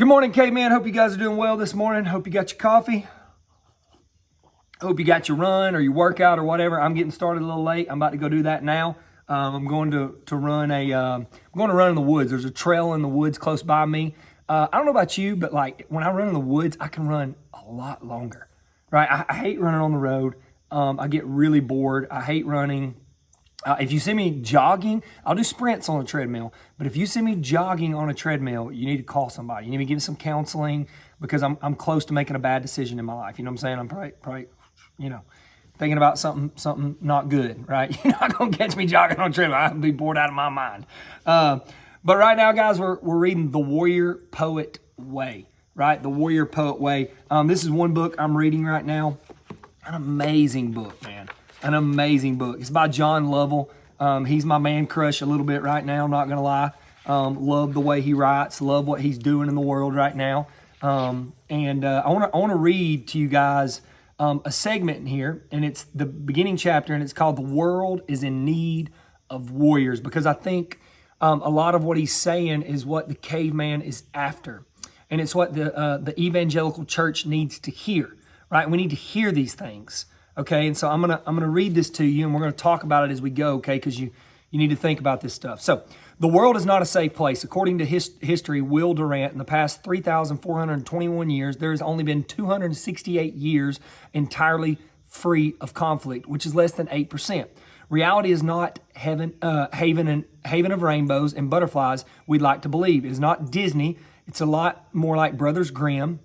Good morning, Caveman. Hope you guys are doing well this morning. Hope you got your coffee. Hope you got your run or your workout or whatever. I'm getting started a little late. I'm about to go do that now. I'm going to run I'm going to run in the woods. There's a trail in the woods close by me. I don't know about you, but like when I run in the woods, I can run a lot longer, right? I hate running on the road. I get really bored. I hate running. If you see me jogging, I'll do sprints on a treadmill. But if you see me jogging on a treadmill, you need to call somebody. You need to give me some counseling because I'm close to making a bad decision in my life. You know what I'm saying? I'm probably thinking about something not good, right? You're not going to catch me jogging on a treadmill. I'll be bored out of my mind. But right now, guys, we're reading The Warrior Poet Way, right? The Warrior Poet Way. This is one book I'm reading right now. An amazing book, man. An amazing book. It's by John Lovell. He's my man crush a little bit right now, not going to lie. Love the way he writes. Love what he's doing in the world right now. I want to read to you guys a segment in here, and it's the beginning chapter, and it's called "The World is in Need of Warriors," because I think a lot of what he's saying is what the caveman is after, and it's what the evangelical church needs to hear. Right? We need to hear these things. Okay, and so I'm gonna read this to you, and we're gonna talk about it as we go. Okay, because you need to think about this stuff. So, the world is not a safe place. According to history, Will Durant, in the past 3,421 years, there has only been 268 years entirely free of conflict, which is less than 8%. Reality is not haven of rainbows and butterflies we'd like to believe. It is not Disney. It's a lot more like Brothers Grimm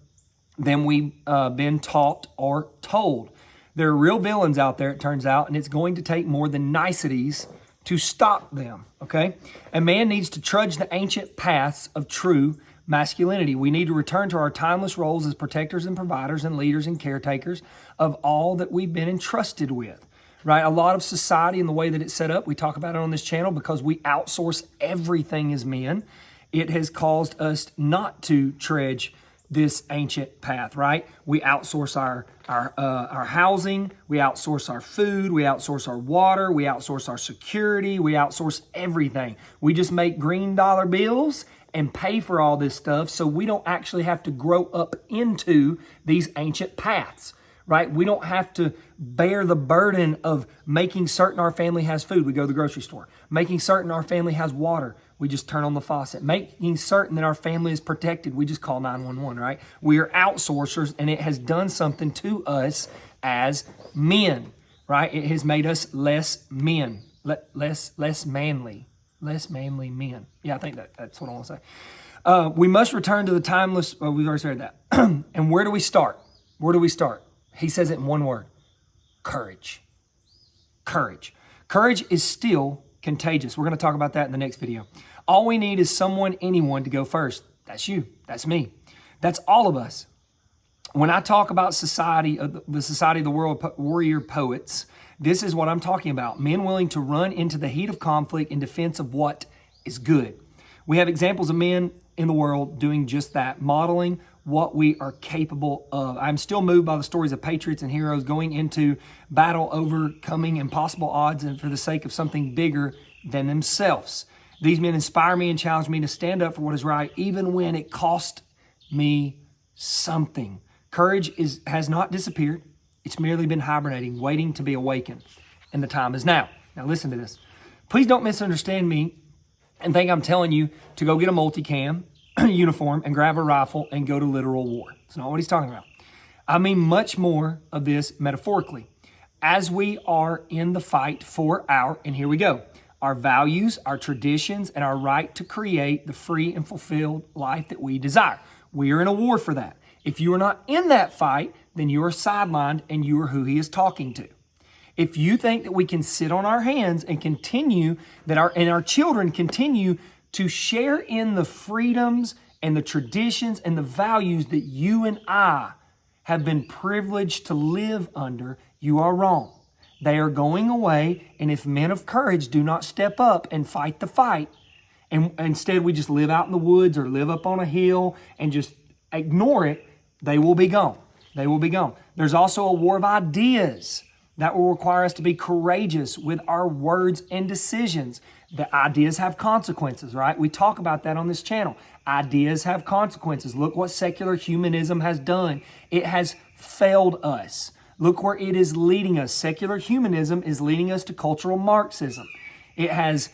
than we've been taught or told. There are real villains out there, it turns out, and it's going to take more than niceties to stop them, okay? A man needs to trudge the ancient paths of true masculinity. We need to return to our timeless roles as protectors and providers and leaders and caretakers of all that we've been entrusted with, right? A lot of society and the way that it's set up, we talk about it on this channel because we outsource everything as men. It has caused us not to trudge this ancient path, right? We outsource our housing, we outsource our food, we outsource our water, we outsource our security, we outsource everything. We just make green dollar bills and pay for all this stuff so we don't actually have to grow up into these ancient paths, right? We don't have to bear the burden of making certain our family has food. We go to the grocery store. Making certain our family has water. We just turn on the faucet. Making certain that our family is protected. We just call 911, right? We are outsourcers, and it has done something to us as men, right? It has made us less men, less manly men. Yeah, I think that's what I want to say. We must return to the timeless, we've already said that. And where do we start? Where do we start? He says it in one word: courage. Courage. Courage is still contagious. We're going to talk about that in the next video. All we need is anyone to go first. That's you. That's me. That's all of us. When I talk about society, the society of the world, warrior poets, this is what I'm talking about. Men willing to run into the heat of conflict in defense of what is good. We have examples of men in the world doing just that, modeling what we are capable of. I'm still moved by the stories of patriots and heroes going into battle, overcoming impossible odds and for the sake of something bigger than themselves. These men inspire me and challenge me to stand up for what is right, even when it cost me something. Courage has not disappeared. It's merely been hibernating, waiting to be awakened. And the time is now. Now listen to this. Please don't misunderstand me and think I'm telling you to go get a multicam uniform and grab a rifle and go to literal war. That's not what he's talking about. I mean much more of this metaphorically. As we are in the fight for and here we go, our values, our traditions, and our right to create the free and fulfilled life that we desire. We are in a war for that. If you are not in that fight, then you are sidelined and you are who he is talking to. If you think that we can sit on our hands and continue that our children continue to share in the freedoms and the traditions and the values that you and I have been privileged to live under, you are wrong. They are going away, and if men of courage do not step up and fight the fight, and instead we just live out in the woods or live up on a hill and just ignore it, they will be gone. They will be gone. There's also a war of ideas That will require us to be courageous with our words and decisions. The ideas have consequences, right? We talk about that on this channel. Ideas have consequences. Look what secular humanism has done. It has failed us. Look where it is leading us. Secular humanism is leading us to cultural Marxism. It has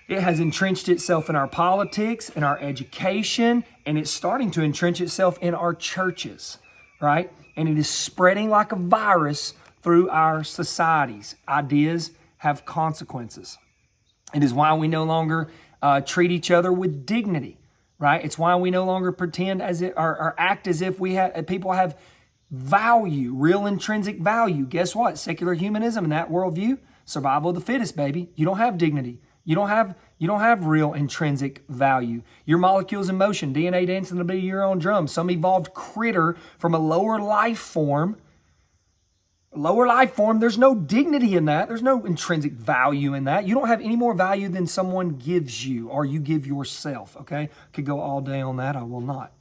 entrenched itself in our politics, in our education, and it's starting to entrench itself in our churches, right? And it is spreading like a virus through our societies. Ideas have consequences. It is why we no longer treat each other with dignity, right? It's why we no longer pretend as if or act as if people have value, real intrinsic value. Guess what? Secular humanism, in that worldview, survival of the fittest, baby. You don't have dignity. You don't have real intrinsic value. Your molecules in motion, DNA dancing to be your own drum. Some evolved critter from a lower life form. There's no dignity in that. There's no intrinsic value in that. You don't have any more value than someone gives you or you give yourself, okay? Could go all day on that. I will not.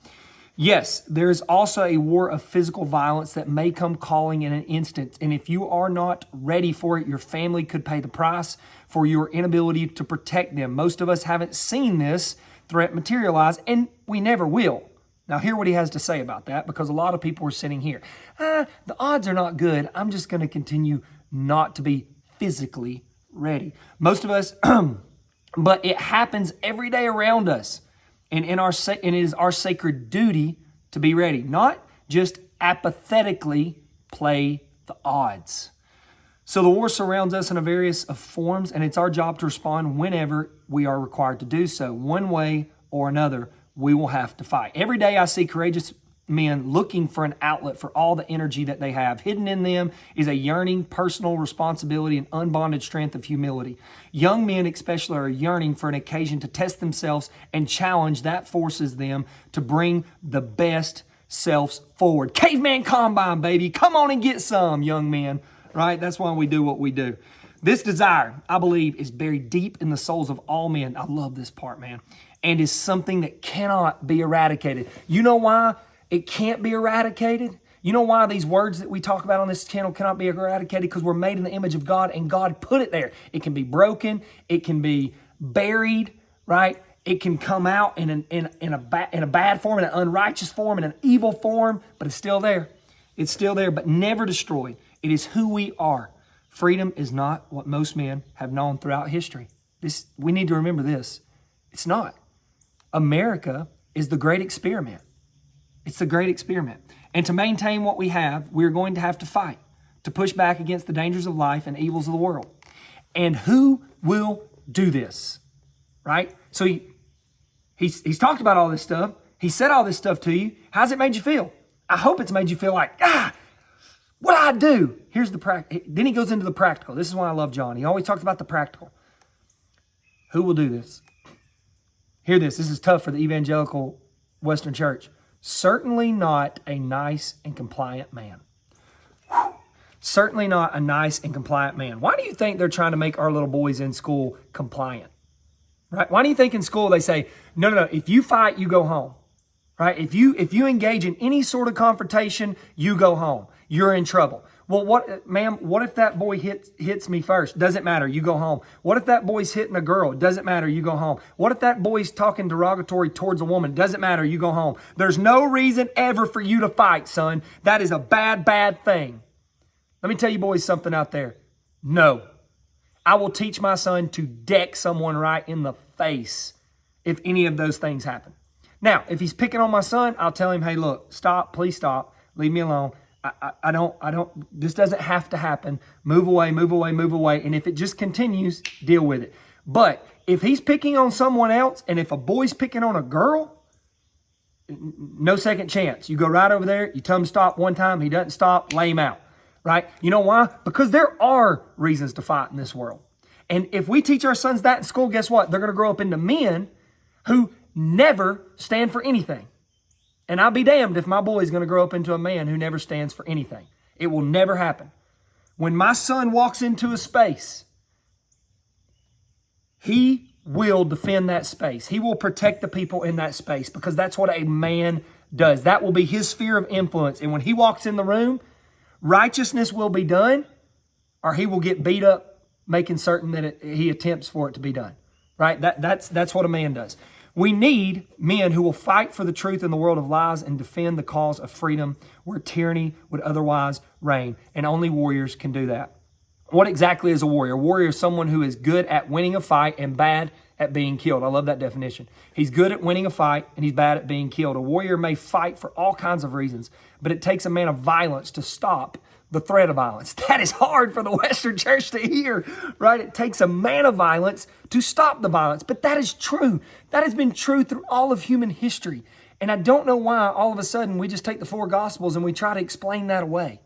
Yes, there is also a war of physical violence that may come calling in an instant. And if you are not ready for it, your family could pay the price for your inability to protect them. Most of us haven't seen this threat materialize, and we never will. Now, hear what he has to say about that, because a lot of people are sitting here. The odds are not good. I'm just going to continue not to be physically ready. Most of us, but it happens every day around us. And it is our sacred duty to be ready, not just apathetically play the odds. So the war surrounds us in a various of forms, and it's our job to respond whenever we are required to do so. One way or another, we will have to fight. Every day I see courageous men looking for an outlet for all the energy that they have. Hidden in them is a yearning, personal responsibility, and unbonded strength of humility. Young men especially are yearning for an occasion to test themselves and challenge that forces them to bring the best selves forward. Caveman combine, baby. Come on and get some, young men. Right? That's why we do what we do. This desire, I believe, is buried deep in the souls of all men. I love this part, man. And is something that cannot be eradicated. You know why it can't be eradicated? You know why these words that we talk about on this channel cannot be eradicated? Because we're made in the image of God, and God put it there. It can be broken. It can be buried, right? It can come out in a bad form, in an unrighteous form, in an evil form, but it's still there. It's still there, but never destroyed. It is who we are. Freedom is not what most men have known throughout history. We need to remember this. It's not. America is the great experiment. It's the great experiment. And to maintain what we have, we're going to have to fight, to push back against the dangers of life and evils of the world. And who will do this? Right? So he's talked about all this stuff. He said all this stuff to you. How's it made you feel? I hope it's made you feel like, what do I do? Here's the practical. Then he goes into the practical. This is why I love John. He always talks about the practical. Who will do this? Hear this. This is tough for the evangelical Western church. Certainly not a nice and compliant man. Certainly not a nice and compliant man. Why do you think they're trying to make our little boys in school compliant? Right? Why do you think in school they say, no, if you fight, you go home? Right? If you engage in any sort of confrontation, you go home. You're in trouble. Well, what if that boy hits me first? Doesn't matter. You go home. What if that boy's hitting a girl? Doesn't matter. You go home. What if that boy's talking derogatory towards a woman? Doesn't matter. You go home. There's no reason ever for you to fight, son. That is a bad, bad thing. Let me tell you boys something out there. No. I will teach my son to deck someone right in the face if any of those things happen. Now, if he's picking on my son, I'll tell him, hey, look, stop, please stop. Leave me alone. This doesn't have to happen. Move away, move away, move away. And if it just continues, deal with it. But if he's picking on someone else, and if a boy's picking on a girl, no second chance. You go right over there, you tell him stop one time, he doesn't stop, lay him out, right? You know why? Because there are reasons to fight in this world. And if we teach our sons that in school, guess what? They're going to grow up into men who never stand for anything. And I'll be damned if my boy is going to grow up into a man who never stands for anything. It will never happen. When my son walks into a space, he will defend that space. He will protect the people in that space because that's what a man does. That will be his sphere of influence. And when he walks in the room, righteousness will be done or he will get beat up making certain that he attempts for it to be done, right? That's what a man does. We need men who will fight for the truth in the world of lies and defend the cause of freedom where tyranny would otherwise reign. And only warriors can do that. What exactly is a warrior? A warrior is someone who is good at winning a fight and bad at being killed. I love that definition. He's good at winning a fight and he's bad at being killed. A warrior may fight for all kinds of reasons, but it takes a man of violence to stop the threat of violence. That is hard for the Western church to hear, right? It takes a man of violence to stop the violence. But that is true. That has been true through all of human history. And I don't know why all of a sudden we just take the four Gospels and we try to explain that away,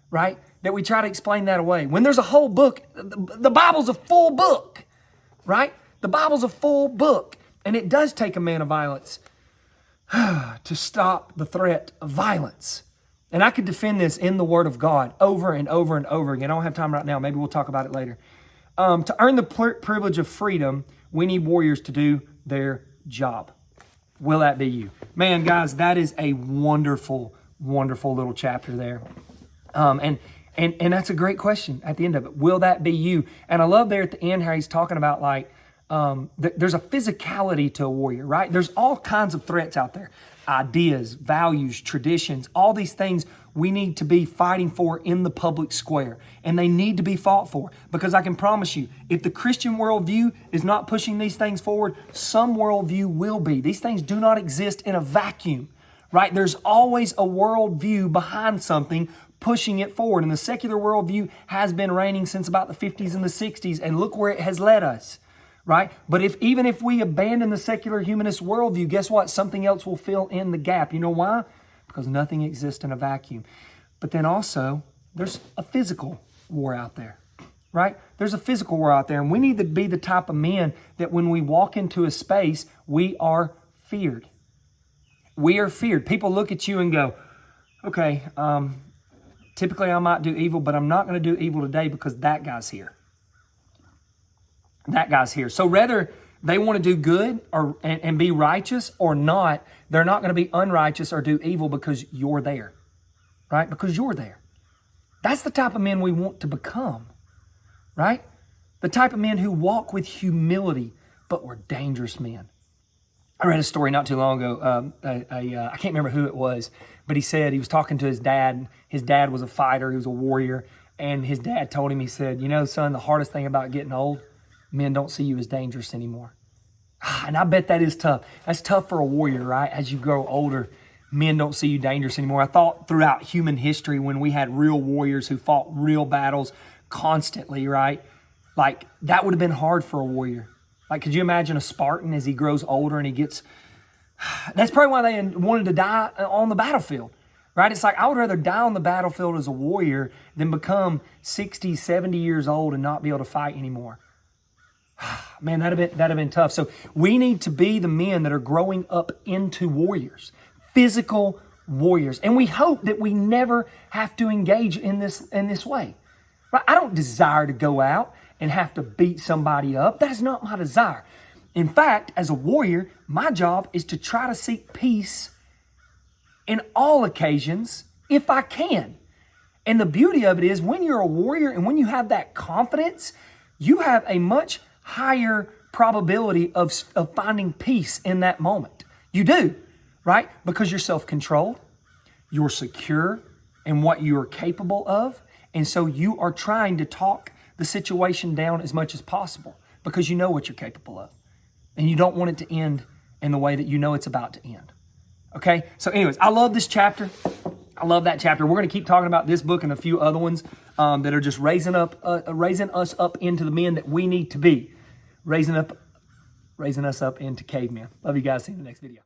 right? That we try to explain that away. When there's a whole book, the Bible's a full book, right? The Bible's a full book. And it does take a man of violence to stop the threat of violence. And I could defend this in the Word of God over and over and over again. I don't have time right now. Maybe we'll talk about it later. To earn the privilege of freedom, we need warriors to do their job. Will that be you? Man, guys, that is a wonderful, wonderful little chapter there. And that's a great question at the end of it. Will that be you? And I love there at the end how he's talking about like, there's a physicality to a warrior, right? There's all kinds of threats out there. Ideas, values, traditions, all these things we need to be fighting for in the public square. And they need to be fought for. Because I can promise you, if the Christian worldview is not pushing these things forward, some worldview will be. These things do not exist in a vacuum, right? There's always a worldview behind something pushing it forward. And the secular worldview has been reigning since about the 50s and the 60s. And look where it has led us. Right? But even if we abandon the secular humanist worldview, guess what? Something else will fill in the gap. You know why? Because nothing exists in a vacuum. But then also, there's a physical war out there. Right? There's a physical war out there. And we need to be the type of men that when we walk into a space, we are feared. We are feared. People look at you and go, okay, typically I might do evil, but I'm not going to do evil today because that guy's here. That guy's here. So whether they want to do good and be righteous or not, they're not going to be unrighteous or do evil because you're there, right? Because you're there. That's the type of men we want to become, right? The type of men who walk with humility, but we're dangerous men. I read a story not too long ago. I can't remember who it was, but he said he was talking to his dad. His dad was a fighter. He was a warrior. And his dad told him, he said, you know, son, the hardest thing about getting old, men don't see you as dangerous anymore. And I bet that is tough. That's tough for a warrior, right? As you grow older, men don't see you dangerous anymore. I thought throughout human history when we had real warriors who fought real battles constantly, right? Like, that would have been hard for a warrior. Like, could you imagine a Spartan as he grows older and he gets... That's probably why they wanted to die on the battlefield, right? It's like, I would rather die on the battlefield as a warrior than become 60, 70 years old and not be able to fight anymore. Man, that'd have been tough. So we need to be the men that are growing up into warriors, physical warriors. And we hope that we never have to engage in this way. Right? I don't desire to go out and have to beat somebody up. That is not my desire. In fact, as a warrior, my job is to try to seek peace in all occasions if I can. And the beauty of it is when you're a warrior and when you have that confidence, you have a much higher probability of finding peace in that moment. You do, right? Because you're self-controlled, you're secure in what you are capable of, and so you are trying to talk the situation down as much as possible because you know what you're capable of, and you don't want it to end in the way that you know it's about to end. Okay? So anyways, I love this chapter. I love that chapter. We're going to keep talking about this book and a few other ones that are just raising us up into the men that we need to be, raising us up into cavemen. Love you guys. See you in the next video.